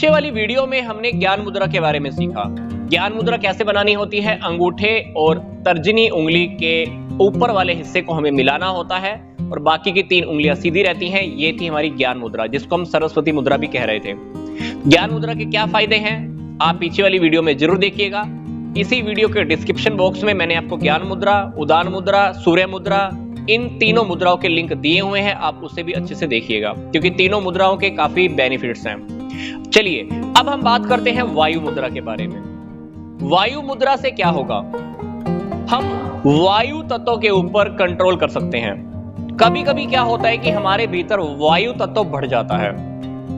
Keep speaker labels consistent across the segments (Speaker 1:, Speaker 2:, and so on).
Speaker 1: पीछे वाली वीडियो में हमने ज्ञान मुद्रा के बारे में सीखा। ज्ञान मुद्रा कैसे बनानी होती है, अंगूठे और तर्जनी उंगली के ऊपर वाले हिस्से को हमें मिलाना होता है और बाकी की 3 उंगलियां सीधी रहती हैं। ये थी हमारी ज्ञान मुद्रा, जिसको हम सरस्वती मुद्रा भी कह रहे थे। ज्ञान मुद्रा के क्या फायदे हैं आप पीछे वाली वीडियो में जरूर देखिएगा। इसी वीडियो के डिस्क्रिप्शन बॉक्स में मैंने आपको ज्ञान मुद्रा, उदान मुद्रा, सूर्य मुद्रा, इन तीनों मुद्राओं के लिंक दिए हुए हैं, आप उसे भी अच्छे से देखिएगा क्योंकि तीनों मुद्राओं के काफी बेनिफिट्स हैं। चलिए अब हम बात करते हैं वायु मुद्रा के बारे में। वायु मुद्रा से क्या होगा, हम वायु तत्व के ऊपर कंट्रोल कर सकते हैं। कभी कभी क्या होता है कि हमारे भीतर वायु तत्व बढ़ जाता है।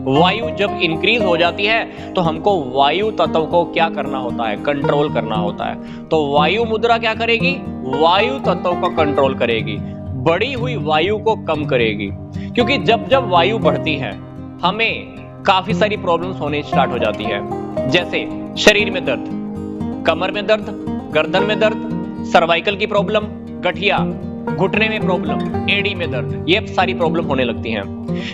Speaker 1: वायु जब इंक्रीज हो जाती है तो हमको वायु तत्व को क्या करना होता है, कंट्रोल करना होता है। तो वायु मुद्रा क्या करेगी, वायु तत्व को कंट्रोल करेगी, बढ़ी हुई वायु को कम करेगी। क्योंकि जब जब वायु बढ़ती है हमें काफी सारी प्रॉब्लम्स होने स्टार्ट हो जाती है, जैसे शरीर में दर्द, कमर में दर्द, गर्दन में दर्द, सर्वाइकल की प्रॉब्लम, गठिया, घुटने में प्रॉब्लम, एड़ी में दर्द, ये सारी प्रॉब्लम होने लगती हैं।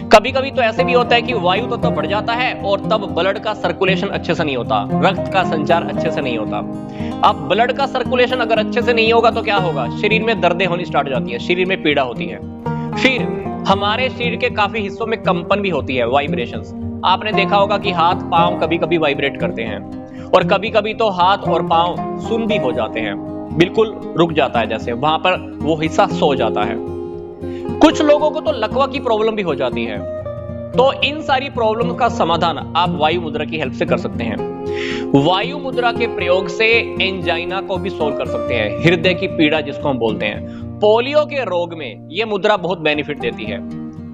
Speaker 1: कभी कभी तो ऐसे भी होता है कि वायु तत्व बढ़ जाता है और तब ब्लड का सर्कुलेशन अच्छे से नहीं होता, रक्त का संचार अच्छे से नहीं होता। अब ब्लड का सर्कुलेशन अगर अच्छे से नहीं होगा तो क्या होगा, शरीर में दर्दें होनी स्टार्ट हो जाती है, शरीर में पीड़ा होती है। फिर हमारे शरीर के काफी हिस्सों में कंपन भी होती है, वाइब्रेशंस। आपने देखा होगा कि हाथ पांव कभी कभी वाइब्रेट करते हैं और कभी कभी तो हाथ और पांव सुन्न भी हो जाते हैं, बिल्कुल रुक जाता है, जैसे वहां पर वो हिस्सा सो जाता है। कुछ लोगों को तो लकवा की प्रॉब्लम भी हो जाती है। तो इन सारी प्रॉब्लम का समाधान आप वायु मुद्रा की हेल्प से कर सकते हैं। वायु मुद्रा के प्रयोग से एंजाइना को भी सोल्व कर सकते हैं, हृदय की पीड़ा जिसको हम बोलते हैं। पोलियो के रोग में यह मुद्रा बहुत बेनिफिट देती है।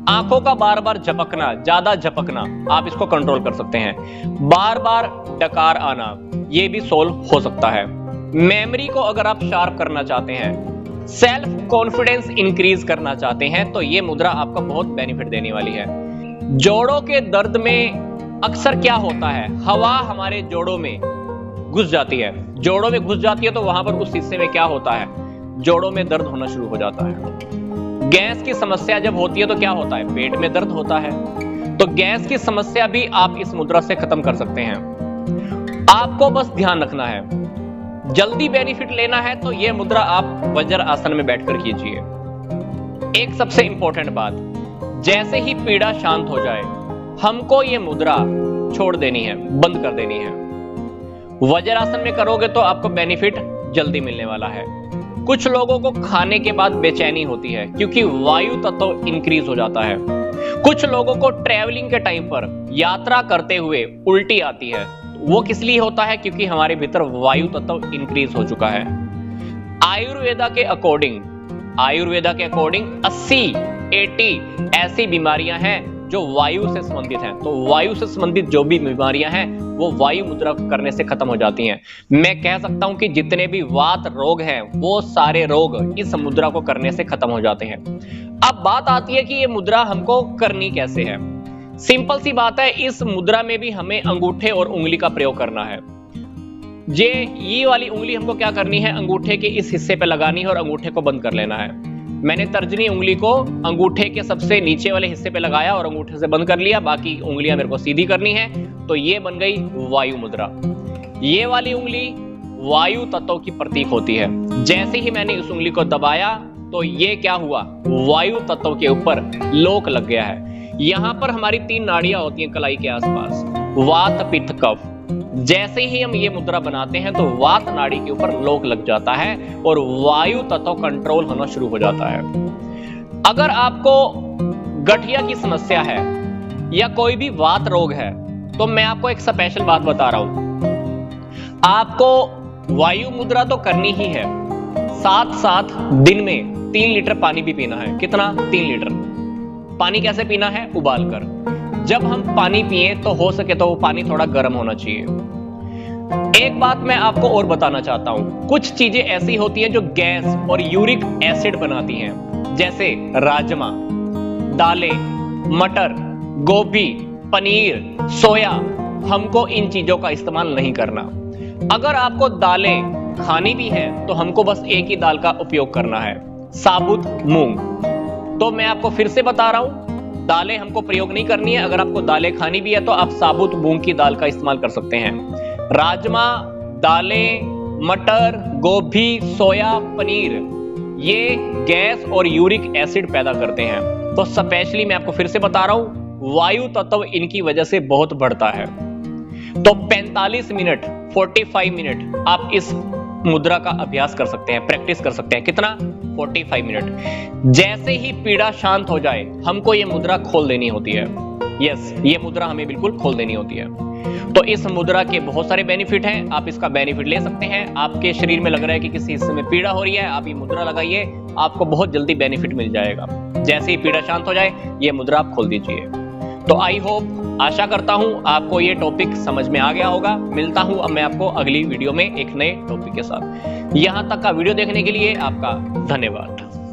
Speaker 1: आंखों का बार बार झपकना, ज्यादा झपकना, आप इसको कंट्रोल कर सकते हैं। बार बार डकार आना, यह भी सोल्व हो सकता है। मेमोरी को अगर आप शार्प करना चाहते हैं, सेल्फ कॉन्फिडेंस इंक्रीज करना चाहते हैं, तो यह मुद्रा आपको बहुत बेनिफिट देने वाली है। जोड़ों के दर्द में अक्सर क्या होता है, हवा हमारे जोड़ों में घुस जाती है। जोड़ों में घुस जाती है तो वहां पर उस हिस्से में क्या होता है, जोड़ों में दर्द होना शुरू हो जाता है। गैस की समस्या जब होती है तो क्या होता है, पेट में दर्द होता है। तो गैस की समस्या भी आप इस मुद्रा से खत्म कर सकते हैं। आपको बस ध्यान रखना है, जल्दी बेनिफिट लेना है तो यह मुद्रा आप वज्र आसन में बैठकर कीजिए। एक सबसे इंपॉर्टेंट बात, जैसे ही पीड़ा शांत हो जाए हमको यह मुद्रा छोड़ देनी है, बंद कर देनी है। वज्र आसन में करोगे तो आपको बेनिफिट जल्दी मिलने वाला है। कुछ लोगों को खाने के बाद बेचैनी होती है क्योंकि वायु तत्व इंक्रीज हो जाता है। कुछ लोगों को ट्रैवलिंग के टाइम पर, यात्रा करते हुए उल्टी आती है। वो किस लिए होता है, क्योंकि हमारे भीतर वायु तत्व इंक्रीज हो चुका है। आयुर्वेदा के अकॉर्डिंग 80 ऐसी बीमारियां हैं जो वायु से संबंधित हैं। तो वायु से संबंधित जो भी बीमारियां हैं वो वायु मुद्रा करने से खत्म हो जाती हैं। मैं कह सकता हूं कि जितने भी वात रोग हैं वो सारे रोग इस मुद्रा को करने से खत्म हो जाते हैं। अब बात आती है कि ये मुद्रा हमको करनी कैसे है। सिंपल सी बात है, इस मुद्रा में भी हमें अंगूठे और उंगली का प्रयोग करना है। ये वाली उंगली हमको क्या करनी है, अंगूठे के इस हिस्से पे लगानी है और अंगूठे को बंद कर लेना है। मैंने तर्जनी उंगली को अंगूठे के सबसे नीचे वाले हिस्से पे लगाया और अंगूठे से बंद कर लिया, बाकी उंगलियां मेरे को सीधी करनी है। तो ये बन गई वायु मुद्रा। ये वाली उंगली वायु तत्व की प्रतीक होती है। जैसे ही मैंने इस उंगली को दबाया तो ये क्या हुआ, वायु तत्व के ऊपर लोक लग गया है। यहां पर हमारी 3 नाड़ियां होती हैं कलाई के आसपास, वात, पित्त, कफ। जैसे ही हम ये मुद्रा बनाते हैं तो वात नाड़ी के ऊपर लोक लग जाता है और वायु तत्व कंट्रोल होना शुरू हो जाता है। अगर आपको गठिया की समस्या है या कोई भी वात रोग है तो मैं आपको एक स्पेशल बात बता रहा हूं, आपको वायु मुद्रा तो करनी ही है, साथ साथ दिन में 3 लीटर पानी भी पीना है। कितना, 3 लीटर पानी। कैसे पीना है, उबाल कर। जब हम पानी पिए तो हो सके तो वो पानी थोड़ा गर्म होना चाहिए। एक बात मैं आपको और बताना चाहता हूं, कुछ चीजें ऐसी होती हैं जो गैस और यूरिक एसिड बनाती हैं, जैसे राजमा, दालें, मटर, गोभी, पनीर, सोया। हमको इन चीजों का इस्तेमाल नहीं करना। अगर आपको दालें खानी भी है तो हमको बस एक ही दाल का उपयोग करना है, साबुत मूंग। तो मैं आपको फिर से बता रहा हूं, दालें हमको प्रयोग नहीं करनी है। अगर आपको दालें खानी भी है तो आप साबुत मूंग की दाल का इस्तेमाल कर सकते हैं। राजमा, दालें, मटर, गोभी, सोया, पनीर, ये गैस और यूरिक एसिड पैदा करते हैं। तो स्पेशली मैं आपको फिर से बता रहा हूं, वायु तत्व इनकी वजह से बहुत बढ़ता है। तो 45 मिनट 45 मिनट आप इस मुद्रा का अभ्यास कर सकते हैं, प्रैक्टिस कर सकते हैं। कितना? 45 मिनट। जैसे ही पीड़ा शांत हो जाए हमको ये मुद्रा खोल देनी होती है। यस, ये मुद्रा हमें बिल्कुल खोल देनी होती है। तो इस मुद्रा के बहुत सारे बेनिफिट हैं, आप इसका बेनिफिट ले सकते हैं। आपके शरीर में लग रहा है कि किसी हिस्से में पीड़ा हो रही है, आप ये मुद्रा लगाइए, आपको बहुत जल्दी बेनिफिट मिल जाएगा। जैसे ही पीड़ा शांत हो जाए ये मुद्रा आप खोल दीजिए। तो आई होप, आशा करता हूं आपको ये टॉपिक समझ में आ गया होगा। मिलता हूं अब मैं आपको अगली वीडियो में एक नए टॉपिक के साथ। यहां तक का वीडियो देखने के लिए आपका धन्यवाद।